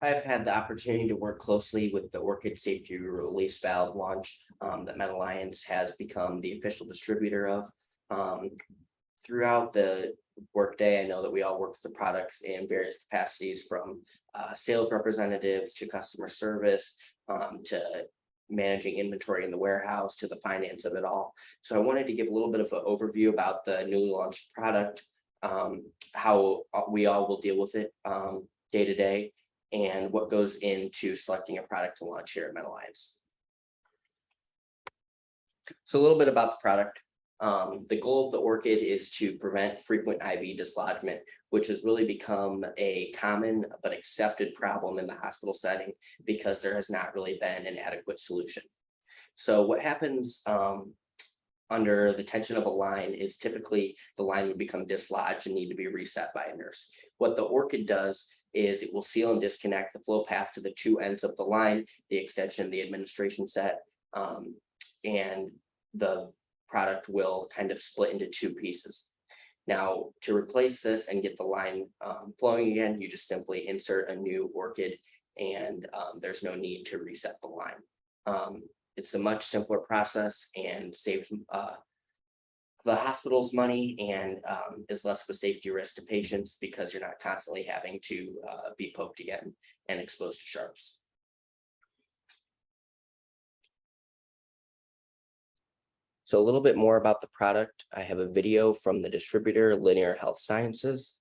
I've had the opportunity to work closely with the Orchid Safety Release Valve launch that Met Alliance has become the official distributor of. Um, Throughout the workday, I know that we all work with the products in various capacities, from sales representatives to customer service, to managing inventory in the warehouse, to the finance of it all. So I wanted to give a little bit of an overview about the newly launched product, how we all will deal with it day to day, and what goes into selecting a product to launch here at Met Alliance. So a little bit about the product. The goal of the Orchid is to prevent frequent IV dislodgement, which has really become a common but accepted problem in the hospital setting because there has not really been an adequate solution. So what happens under the tension of a line is typically the line would become dislodged and need to be reset by a nurse. What the Orchid does is it will seal and disconnect the flow path to the two ends of the line, the extension, the administration set, and the product will kind of split into two pieces. Now, to replace this and get the line flowing again, you just simply insert a new Orchid, and there's no need to reset the line. It's a much simpler process and saves the hospital's money, and is less of a safety risk to patients because you're not constantly having to be poked again and exposed to sharps. So a little bit more about the product. I have a video from the distributor, Linear Health Sciences.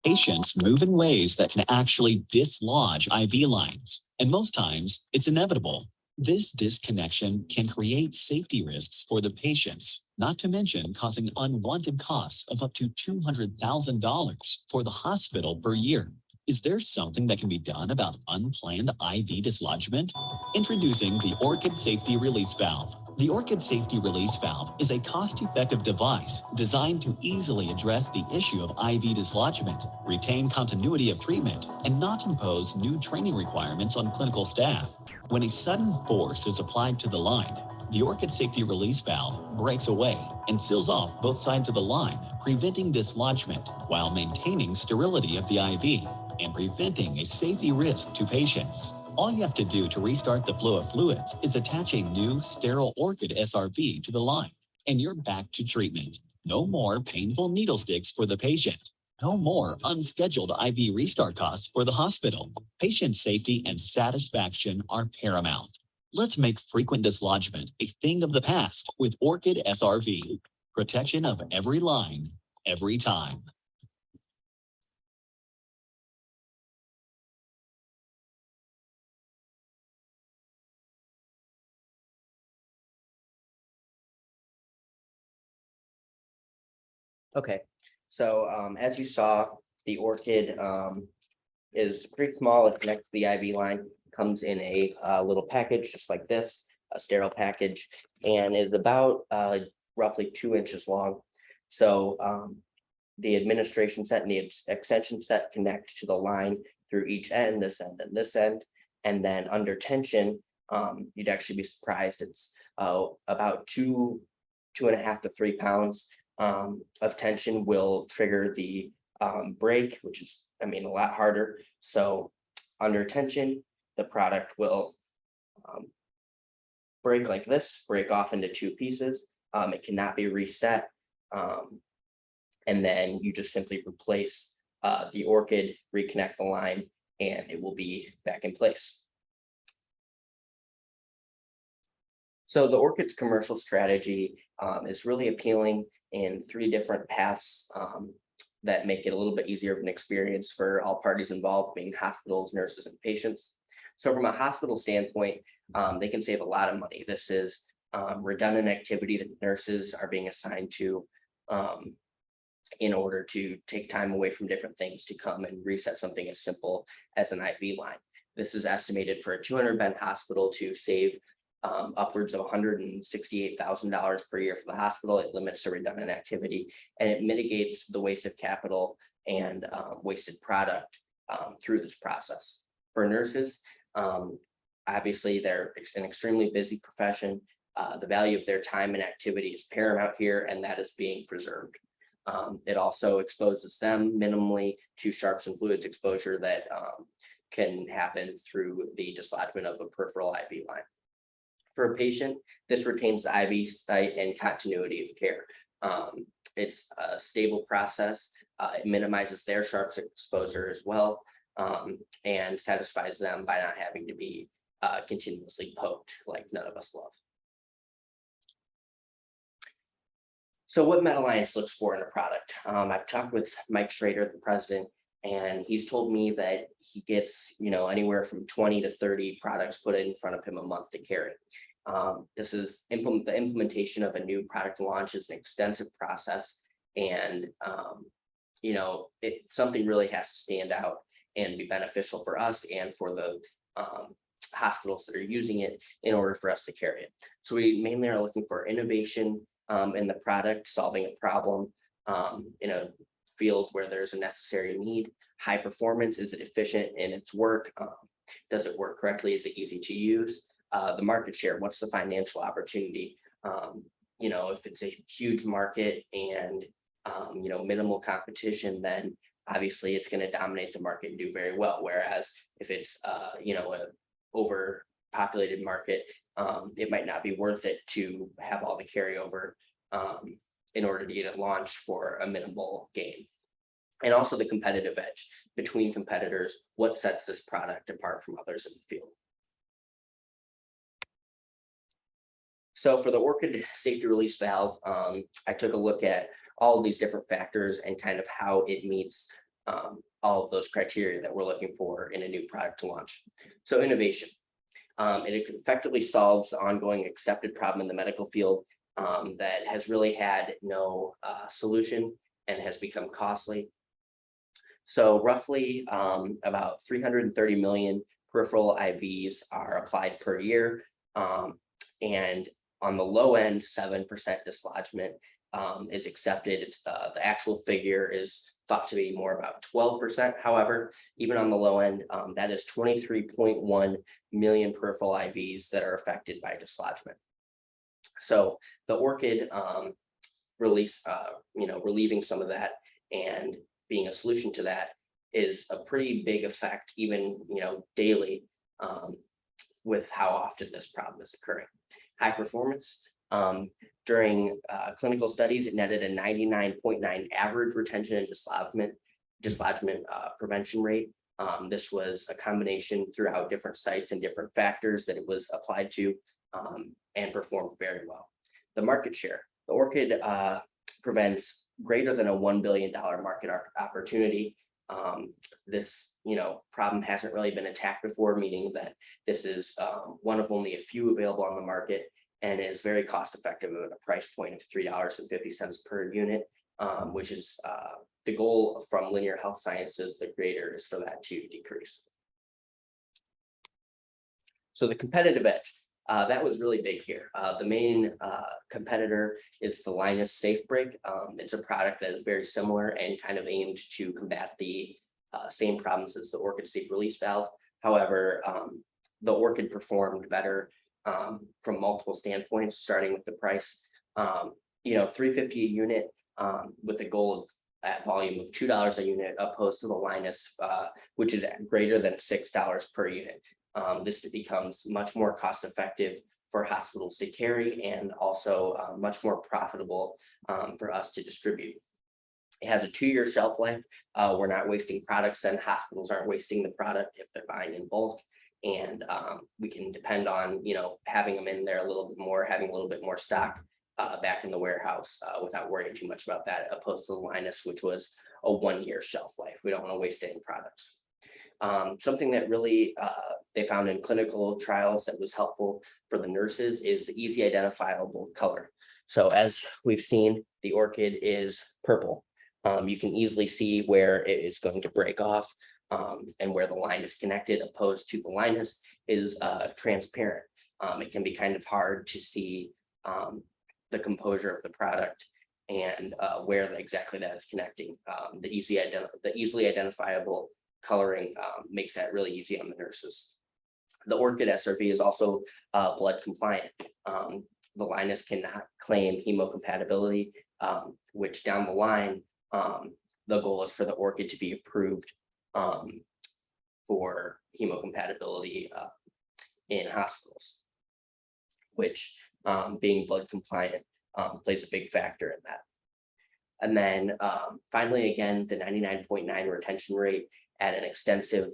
Patients move in ways that can actually dislodge IV lines, and most times it's inevitable. This disconnection can create safety risks for the patients, not to mention causing unwanted costs of up to $200,000 for the hospital per year. Is there something that can be done about unplanned IV dislodgement? Introducing the Orchid Safety Release Valve. The Orchid Safety Release Valve is a cost-effective device designed to easily address the issue of IV dislodgement, retain continuity of treatment, and not impose new training requirements on clinical staff. When a sudden force is applied to the line, the Orchid Safety Release Valve breaks away and seals off both sides of the line, preventing dislodgement while maintaining sterility of the IV and preventing a safety risk to patients. All you have to do to restart the flow of fluids is attach a new sterile Orchid SRV to the line, and you're back to treatment. No more painful needle sticks for the patient. No more unscheduled IV restart costs for the hospital. Patient safety and satisfaction are paramount. Let's make frequent dislodgement a thing of the past with Orchid SRV. Protection of every line, every time. Okay, so as you saw, the Orchid is pretty small. It connects to the IV line, comes in a little package just like this, a sterile package, and is about roughly 2 inches long. So the administration set and the extension set connect to the line through each end, this end and this end, and then under tension, you'd actually be surprised. It's about 2.5 to 3 pounds of tension will trigger the break, which is, a lot harder. So under tension, the product will break like this, break off into two pieces. It cannot be reset. And then you just simply replace the Orchid, reconnect the line, and it will be back in place. So the Orchid's commercial strategy is really appealing in 3 different paths that make it a little bit easier of an experience for all parties involved, being hospitals, nurses, and patients. So from a hospital standpoint, they can save a lot of money. This is redundant activity that nurses are being assigned to in order to take time away from different things to come and reset something as simple as an IV line. This is estimated for a 200-bed hospital to save upwards of $168,000 per year for the hospital. It limits the redundant activity, and it mitigates the waste of capital and wasted product through this process. For nurses, obviously they're an extremely busy profession. The value of their time and activity is paramount here, and that is being preserved. It also exposes them minimally to sharps and fluids exposure that can happen through the dislodgement of a peripheral IV line. For a patient, this retains the IV site and continuity of care. It's a stable process. It minimizes their sharp exposure as well, and satisfies them by not having to be continuously poked like none of us love. So what MedAlliance looks for in a product? I've talked with Mike Schrader, the president, and he's told me that he gets, anywhere from 20 to 30 products put in front of him a month to carry. This is the implementation of a new product launch is an extensive process, and something really has to stand out and be beneficial for us and for the hospitals that are using it in order for us to carry it. So we mainly are looking for innovation in the product, solving a problem in a field where there's a necessary need. High performance, is it efficient in its work? Does it work correctly? Is it easy to use? The market share, what's the financial opportunity? If it's a huge market and minimal competition, then obviously it's going to dominate the market and do very well. Whereas if it's a overpopulated market, it might not be worth it to have all the carryover in order to get it launched for a minimal gain. And also the competitive edge between competitors, what sets this product apart from others in the field. So for the Orchid safety release valve, I took a look at all of these different factors and kind of how it meets all of those criteria that we're looking for in a new product to launch. So innovation. It effectively solves the ongoing accepted problem in the medical field that has really had no solution and has become costly. So roughly about 330 million peripheral IVs are applied per year. And on the low end, 7% dislodgement is accepted. It's the actual figure is thought to be more about 12%. However, even on the low end, that is 23.1 million peripheral IVs that are affected by dislodgement. So the Orchid release, relieving some of that and being a solution to that is a pretty big effect, even daily, with how often this problem is occurring. High performance. During clinical studies, it netted a 99.9 average retention and dislodgement prevention rate. This was a combination throughout different sites and different factors that it was applied to and performed very well. The market share. The Orchid prevents greater than a $1 billion market opportunity. This problem hasn't really been attacked before, meaning that this is one of only a few available on the market and is very cost effective at a price point of $3.50 per unit, which is the goal from Linear Health Sciences, the creator, is for that to decrease. So the competitive edge. That was really big here. The main competitor is the Linus Safe Break. It's a product that is very similar and kind of aimed to combat the same problems as the Orchid Safe Release Valve. However, the Orchid performed better from multiple standpoints, starting with the price. $3.50 a unit with a goal of at volume of $2 a unit, opposed to the Linus, which is greater than $6 per unit. This becomes much more cost effective for hospitals to carry and also much more profitable for us to distribute. It has a 2-year shelf life. We're not wasting products, and hospitals aren't wasting the product if they're buying in bulk. And we can depend on, having them in there a little bit more, having a little bit more stock back in the warehouse without worrying too much about that, opposed to the Linus, which was a 1-year shelf life. We don't want to waste any products. Something that really they found in clinical trials that was helpful for the nurses is the easy identifiable color. So as we've seen, the Orchid is purple. You can easily see where it is going to break off and where the line is connected, opposed to the Linus is transparent. It can be kind of hard to see the composure of the product and where exactly that is connecting. The easily identifiable coloring makes that really easy on the nurses. The Orchid SRV is also blood compliant. The Linus cannot claim hemocompatibility, which down the line, the goal is for the Orchid to be approved for hemocompatibility in hospitals, which being blood compliant plays a big factor in that. And then finally, again, the 99.9 retention rate at an extensive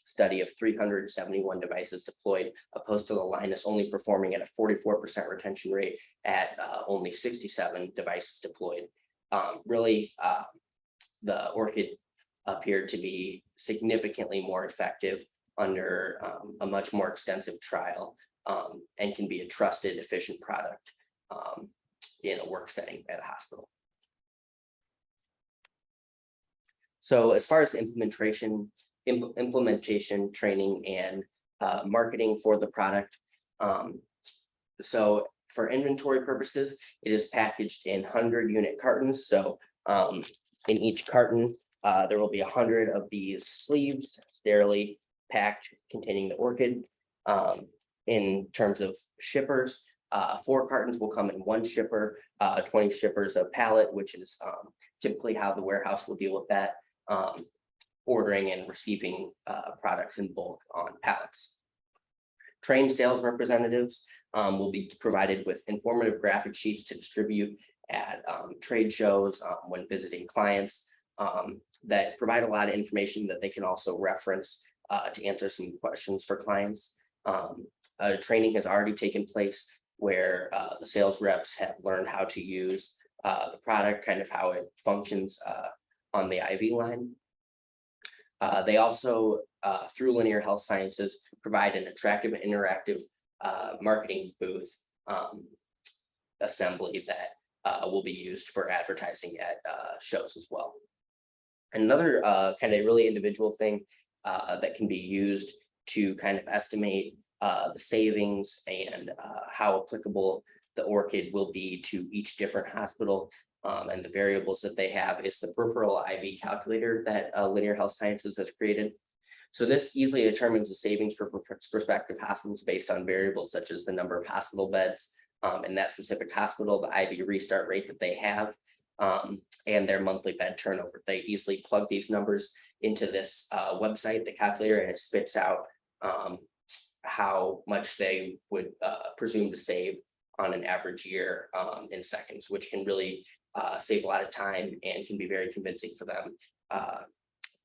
study of 371 devices deployed, opposed to the Linus only performing at a 44% retention rate at only 67 devices deployed. Really, the Orchid appeared to be significantly more effective under a much more extensive trial, and can be a trusted, efficient product in a work setting at a hospital. So as far as implementation, training, and marketing for the product. So for inventory purposes, it is packaged in 100-unit cartons. So in each carton, there will be 100 of these sleeves sterilely packed containing the Orchid. In terms of shippers, 4 cartons will come in 1 shipper, 20 shippers a pallet, which is typically how the warehouse will deal with that. Ordering and receiving products in bulk on pallets. Trained sales representatives will be provided with informative graphic sheets to distribute at trade shows when visiting clients, that provide a lot of information that they can also reference to answer some questions for clients. Training has already taken place where the sales reps have learned how to use the product, kind of how it functions on the IV line. They also, through Linear Health Sciences, provide an attractive and interactive marketing booth assembly that will be used for advertising at shows as well. Another kind of really individual thing that can be used to kind of estimate the savings and how applicable the Orchid will be to each different hospital and the variables that they have is the peripheral IV calculator that Linear Health Sciences has created. So this easily determines the savings for prospective hospitals based on variables such as the number of hospital beds in that specific hospital, the IV restart rate that they have, and their monthly bed turnover. They easily plug these numbers into this website, the calculator, and it spits out how much they would presume to save on an average year in seconds, which can really save a lot of time and can be very convincing for them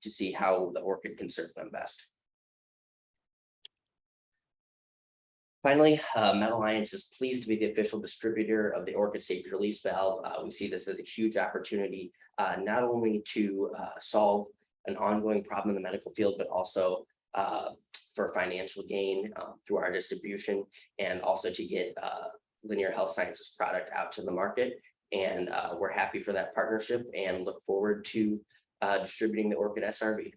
to see how the Orchid can serve them best. Finally, MedAlliance is pleased to be the official distributor of the Orchid safety release valve. We see this as a huge opportunity, not only to solve an ongoing problem in the medical field, but also for financial gain through our distribution, and also to get Linear Health Sciences product out to the market. And we're happy for that partnership and look forward to distributing the Orchid SRV.